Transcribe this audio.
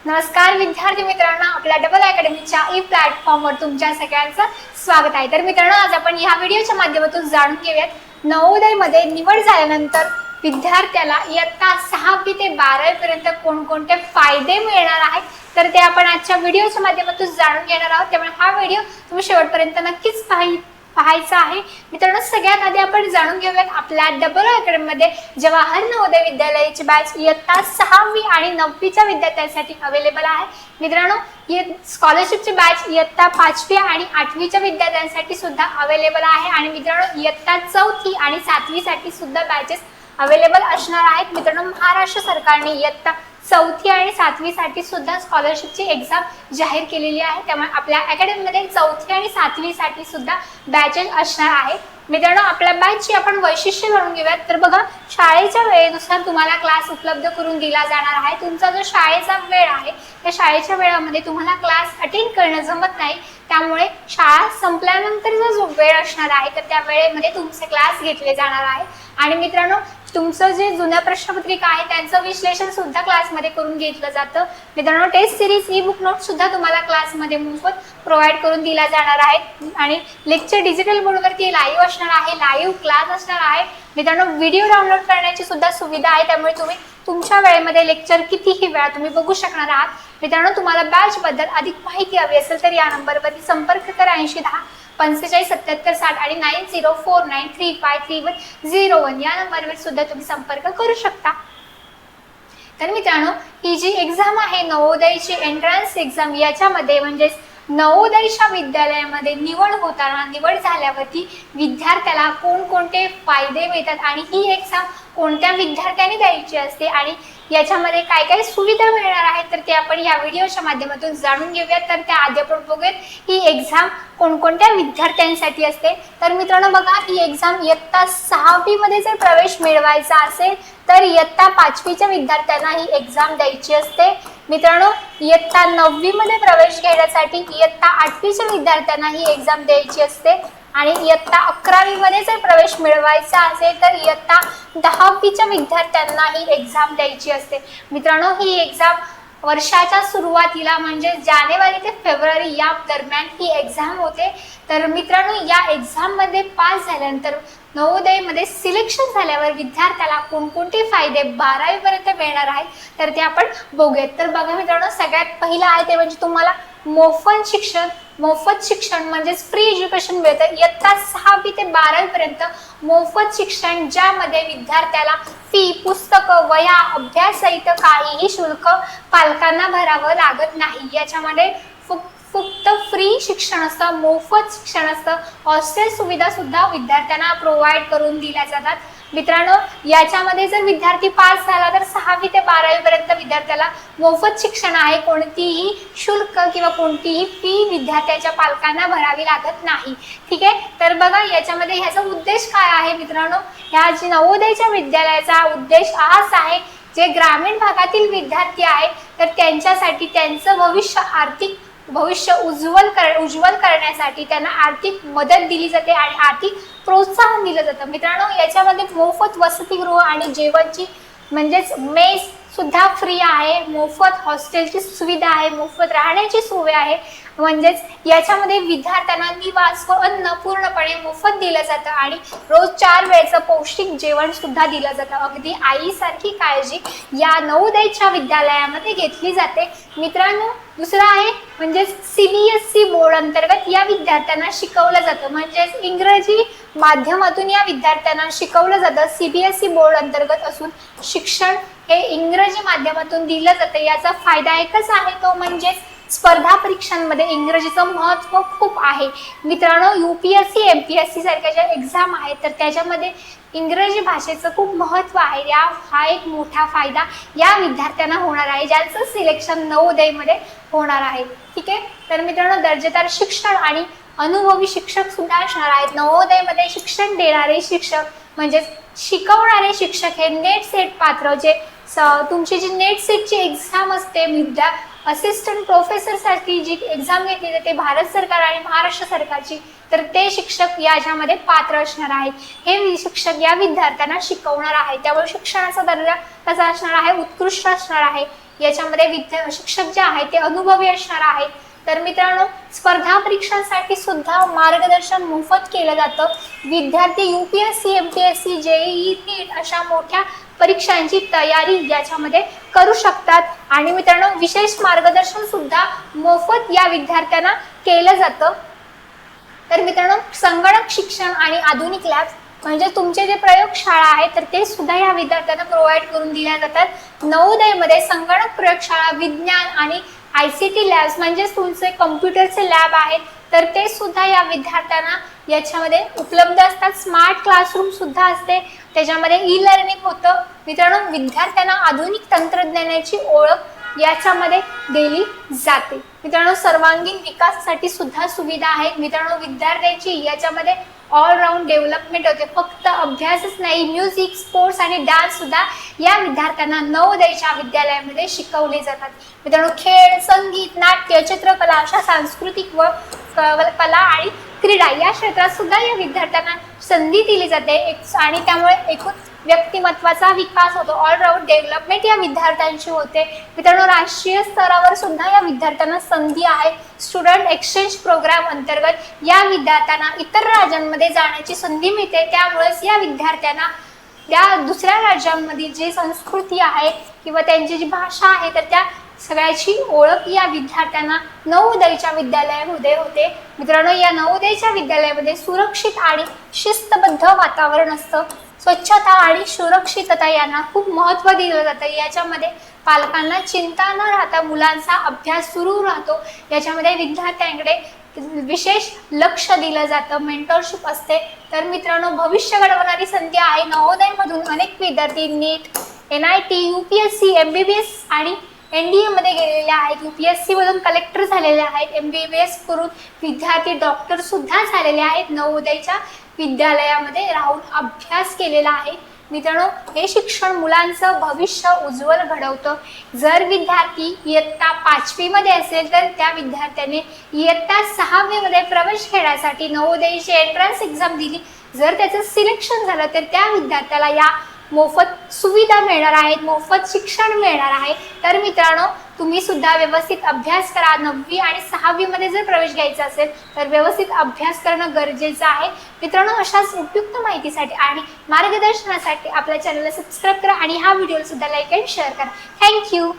नमस्कार विद्यार्थी मित्रांनो, आपल्या डबल अकॅडमीच्या ई प्लॅटफॉर्मवर तुमच्या सगळ्यांचं स्वागत आहे। तर मित्रांनो, आज आपण या व्हिडिओच्या माध्यमातून जाणून घेऊयात नवोदयमध्ये निवड झाल्यानंतर विद्यार्थ्याला इयत्ता 6वी ते 12वी पर्यंत कोणकोणते फायदे मिळणार आहेत, तर ते आपण आजच्या व्हिडिओच्या माध्यमातून जाणून घेणार आहोत। त्यामुळे हा व्हिडिओ तुम्ही शेवटपर्यंत नक्कीच पाहायचा आहे। मित्रांनो, सगळ्यात आधी आपण जाणून घेऊयात आपल्या डबल अकॅडमीमध्ये जवाहर नवोदय विद्यालयाची बॅच इयत्ता 6वी आणि 9वीच्या विद्यार्थ्यांसाठी अवेलेबल आहे। मित्रांनो, स्कॉलरशिपची बॅच इयत्ता 5वी आणि 8वीच्या विद्यार्थ्यांसाठी सुद्धा अवेलेबल आहे। आणि मित्रांनो, इयत्ता 4थी आणि 7वी साठी सुद्धा बॅचेस अवेलेबल असणार आहेत। मित्रांनो, महाराष्ट्र सरकारने इयत्ता 4थी आणि 7वी साठी सुद्धा स्कॉलरशिपची एक्झाम जाहीर केलेली आहे। त्यामुळे आपल्या अकॅडमीमध्ये 4थी आणि 7वी साठी सुद्धा बॅचेस असणार आहेत। मित्रांनो, आपल्या बॅचची आपण वैशिष्ट्य जाणून घेऊयात। तर बघा, शाळेच्या वेळेनुसार तुम्हाला क्लास उपलब्ध करून दिला जाणार आहे। तुमचा जो शाळेचा वेळ आहे त्या शाळेच्या वेळामध्ये तुम्हाला क्लास अटेंड करणं जमत नाही, त्यामुळे शाळा संपल्यानंतरचा जो वेळ असणार आहे तर त्या वेळेमध्ये तुमचे क्लास घेतले जाणार आहे। आणि मित्रांनो, तुमचं जे जुन्या प्रश्नपत्रिका आहे त्यांचं विश्लेषण सुद्धा क्लासमध्ये करून घेतलं जातं। मित्रांनो, test series ebook note सुद्धा तुम्हाला क्लासमध्ये मोफत प्रोव्हाइड करून दिला जाणार आहे। आणि लेक्चर डिजिटल बोर्डवरती लाईव्ह असणार आहे, लाईव्ह क्लास असणार आहे। मित्रांनो, व्हिडिओ डाउनलोड करण्याची सुद्धा सुविधा आहे, त्यामुळे तुम्ही तुमच्या वेळेमध्ये लेक्चर कितीही वेळा तुम्ही बघू शकणार आहात। मित्रांनो, तुम्हाला बॅच बद्दल अधिक माहिती हवी असेल तर या नंबरवरती संपर्क करा 8010 45 77 60 आणि 9049353101 या नंबरवर सुद्धा तुम्ही संपर्क करू शकता। तर मित्रांनो, ही जी एक्झाम आहे नवोदयची एंट्रन्स एक्झाम, याच्यामध्ये म्हणजे नवोदयच्या विद्यालयामध्ये निवड झाल्यावरती विद्यार्थ्याला कोणकोणते फायदे मिळतात आणि ही एक्झाम कोणत्या विद्यार्थ्यांनी द्यायची असते आणि याच्यामध्ये काय काय सुविधा मिळणार आहेत, तर ते आपण या व्हिडिओच्या माध्यमातून जाणून घेऊयात। तर त्या आधी आपण बघूयात ही एक्झाम कोणकोणत्या विद्यार्थ्यांसाठी असते। तर मित्रांनो बघा, ही एक्झाम इयत्ता 6वी मध्ये जर प्रवेश मिळवायचा असेल तर इयत्ता 5वीच्या विद्यार्थ्यांना ही एक्झाम द्यायची असते। मित्रांनो, इयत्ता 9वी मध्ये प्रवेश घेण्यासाठी इयत्ता 8वीच्या विद्यार्थ्यांना ही एक्झाम द्यायची असते। आणि इयत्ता 11वी मध्ये जर प्रवेश मिळवायचा असेल तर इयत्ता 10वीच्या विद्यार्थ्यांना ही एक्झाम द्यायची असते। मित्रांनो, ही एक्झाम वर्षाच्या सुरुवातीला म्हणजे जानेवारी ते फेब्रुवारी या दरम्यान ही एक्झाम होते। तर मित्रांनो, या एक्झाम मध्ये पास झाल्यानंतर नवोदयमध्ये सिलेक्शन झाल्यावर विद्यार्थ्याला कोणकोणते फायदे 12वी पर्यंत मिळणार आहेत, तर ते आपण बघूयात। तर बघा मित्रांनो, सगळ्यात पहिलं आहे ते म्हणजे तुम्हाला मोफत शिक्षण म्हणजे फ्री एज्युकेशन मिळतं। इयत्ता 6वी ते 12वी पर्यंत मोफत शिक्षण, ज्यामध्ये विद्यार्थ्याला फी, पुस्तकं, वह्या, अभ्यास सहित काहीही शुल्क पालकांना भरावं लागत नाही। याच्यामध्ये फक्त फ्री शिक्षण असतं, मोफत शिक्षण असतं। हॉस्टेल सुविधा सुद्धा विद्यार्थ्यांना प्रोव्हाइड करून दिल्या जातात। मित्रांनो, याच्यामध्ये जर विद्यार्थी पास झाला तर 6वी ते 12वी पर्यंत विद्यार्थ्याला मोफत शिक्षण आहे। कोणतीही शुल्क किंवा कोणतीही फी विद्यार्थ्याच्या पालकांना भरावी लागत नाही। ठीक आहे, तर बघा याच्यामध्ये ह्याचा उद्देश काय आहे मित्रांनो, ह्या जी नवोदयच्या विद्यालयाचा उद्देश हाच आहे, जे ग्रामीण भागातील विद्यार्थी आहे तर त्यांच्यासाठी त्यांचं भविष्य उज्ज्वल करण्यासाठी त्यांना आर्थिक मदत दिली जाते आणि आर्थिक प्रोत्साहन दिलं जातं। मित्रांनो, याच्यामध्ये मोफत वसतिगृह आणि जेवणची म्हणजेच मेस सुद्धा फ्री आहे, मोफत हॉस्टेलची सुविधा आहे, मोफत राहण्याची सोय आहे। म्हणजेच याच्यामध्ये विद्यार्थ्यांना निवास व अन्न पूर्णपणे मोफत दिलं जातं आणि रोज 4 वेळेचं पौष्टिक जेवण सुद्धा दिलं जातं। अगदी आईसारखी काळजी या नवोदयच्या विद्यालयामध्ये घेतली जाते। मित्रांनो, दुसरं आहे म्हणजे CBSE बोर्ड अंतर्गत या विद्यार्थ्यांना शिकवलं जातं, म्हणजेच इंग्रजी माध्यमातून या विद्यार्थ्यांना शिकवलं जातं। CBSE बोर्ड अंतर्गत असून शिक्षण हे इंग्रजी माध्यमातून दिलं जातं। याचा फायदा एकच आहे, तो म्हणजे स्पर्धा परीक्षांमध्ये इंग्रजीचं महत्त्व खूप आहे। मित्रांनो, UPSC MPSC सारख्या ज्या एक्झाम आहेत तर त्याच्यामध्ये इंग्रजी भाषेचं खूप महत्त्व आहे। हा एक मोठा फायदा या विद्यार्थ्यांना होणार आहे, ज्यांचं सिलेक्शन नवोदयमध्ये होणार आहे। ठीक आहे, तर मित्रांनो, दर्जेदार शिक्षण आणि अनुभवी शिक्षक सुद्धा असणार आहेत। नवोदयमध्ये शिक्षण देणारे शिक्षक म्हणजे शिकवणारे शिक्षक हे नेट सेट पात्र, जे तुमची जी नेट सेटची एक्झाम असते, असिस्टंट प्रोफेसर साठी जी एक्झाम घेतली जाते भारत सरकार आणि महाराष्ट्र सरकारची, तर ते शिक्षक याच्यामध्ये पात्र असणार आहेत. हे शिक्षक या विद्यार्थ्यांना शिकवणार आहे. त्यामुळे शिक्षणाचा दर्जा कसा असणार आहे, उत्कृष्ट असणार आहे. याच्यामध्ये शिक्षक जे आहेत ते अनुभवी असणार आहेत. तर मित्रांनो, स्पर्धा परीक्षांसाठी सुद्धा मार्गदर्शन मोफत केलं जातं. विद्यार्थी UPSC, MPSC, JEE, NEET अशा मोठ्या परीक्षांची तयारी याच्यामध्ये करू शकतात. आणि मित्रांनो, विशेष मार्गदर्शन सुद्धा मोफत या विद्यार्थ्यांना केलं जातं. तर मित्रांनो, संगणक शिक्षण आणि आधुनिक लॅब म्हणजे तुमचे जे प्रयोगशाळा आहे तर ते सुद्धा या विद्यार्थ्यांना प्रोव्हाइड करून दिल्या जातात. नवोदयमध्ये संगणक प्रयोगशाळा, विज्ञान आणि ICT लॅब्स म्हणजे तुमचे कम्प्युटरचे लॅब आहेत तर ते सुद्धा या विद्यार्थ्यांना याच्यामध्ये उपलब्ध असतात. स्मार्ट क्लासरूम सुद्धा असते, त्याच्यामध्ये ई-लर्निंग होतं. मित्रांनो, विद्यार्थ्यांना आधुनिक तंत्रज्ञानाची ओळख याच्यामध्ये दिली जाते. मित्रांनो, सर्वांगीण विकासासाठी सुद्धा सुविधा आहेत. मित्रांनो, विद्यार्थ्यांची याच्यामध्ये ऑलराऊंड डेव्हलपमेंट होते. फक्त अभ्यासच नाही, म्युझिक, स्पोर्ट्स आणि डान्स सुद्धा या विद्यार्थ्यांना नवोदयच्या विद्यालयामध्ये शिकवले जातात. मित्रांनो, खेळ, संगीत, नाट्य, चित्रकला अशा सांस्कृतिक व कला आणि क्रीडा या क्षेत्रात सुद्धा या विद्यार्थ्यांना संधी दिली जाते आणि त्यामुळे एकूण व्यक्तिमत्वाचा विकास होतो. ऑलराऊंड डेव्हलपमेंट या विद्यार्थ्यांची होते. मित्रांनो, राष्ट्रीय स्तरावर सुद्धा या विद्यार्थ्यांना संधी आहे. स्टुडंट एक्सचेंज प्रोग्राम अंतर्गत या विद्यार्थ्यांना इतर राज्यांमध्ये जाण्याची संधी मिळते. त्यामुळेच या विद्यार्थ्यांना त्या दुसऱ्या राज्यांमधील जी संस्कृती आहे किंवा त्यांची जी भाषा आहे तर त्या सगळ्याची ओळख या विद्यार्थ्यांना नवोदयच्या विद्यालयामध्ये होते. मित्रांनो, या नवोदयच्या विद्यालयामध्ये सुरक्षित आणि शिस्तबद्ध वातावरण असतं. स्वच्छता आणि सुरक्षितता यांना खूप महत्त्व दिलं जातं. याच्यामध्ये पालकांना चिंता न राहता मुलांचा अभ्यास सुरू राहतो. याच्यामध्ये विद्यार्थ्यांकडे विशेष लक्ष दिलं जातं. मेंटरशिप असते. तर मित्रांनो, भविष्य घडवणारी संधी आहे. नवोदयमधून अनेक विद्यार्थी NEET, NIT, UPSC, MBBS आणि NDA मध्ये गेलेले आहेत. UPSC मधून कलेक्टर झालेले आहेत. MBBS करून विद्यार्थी डॉक्टर सुद्धा झालेले आहेत. नवोदयच्या विद्यालयामध्ये राहून अभ्यास केलेला आहे. मित्रांनो, हे शिक्षण मुलांचं भविष्य उज्ज्वल घडवतं. जर विद्यार्थी इयत्ता 5वी मध्ये असेल तर त्या विद्यार्थ्याने इयत्ता 6वी मध्ये प्रवेश घेण्यासाठी नवोदयची एंट्रन्स एक्झाम दिली. जर त्याचं सिलेक्शन झालं तर त्या विद्यार्थ्याला या मोफत सुविधा मिळणार आहेत, मोफत शिक्षण मिळणार आहे. तर मित्रांनो, तुम्ही सुद्धा व्यवस्थित अभ्यास करा. 9वी आणि 6वी मध्ये जर प्रवेश घ्यायचा असेल तर व्यवस्थित अभ्यास करणं गरजेचं आहे. मित्रांनो, अशाच उपयुक्त माहितीसाठी आणि मार्गदर्शनासाठी आपल्या चॅनलला सबस्क्राईब करा आणि हा व्हिडिओ सुद्धा लाईक आणि शेअर करा. थँक्यू.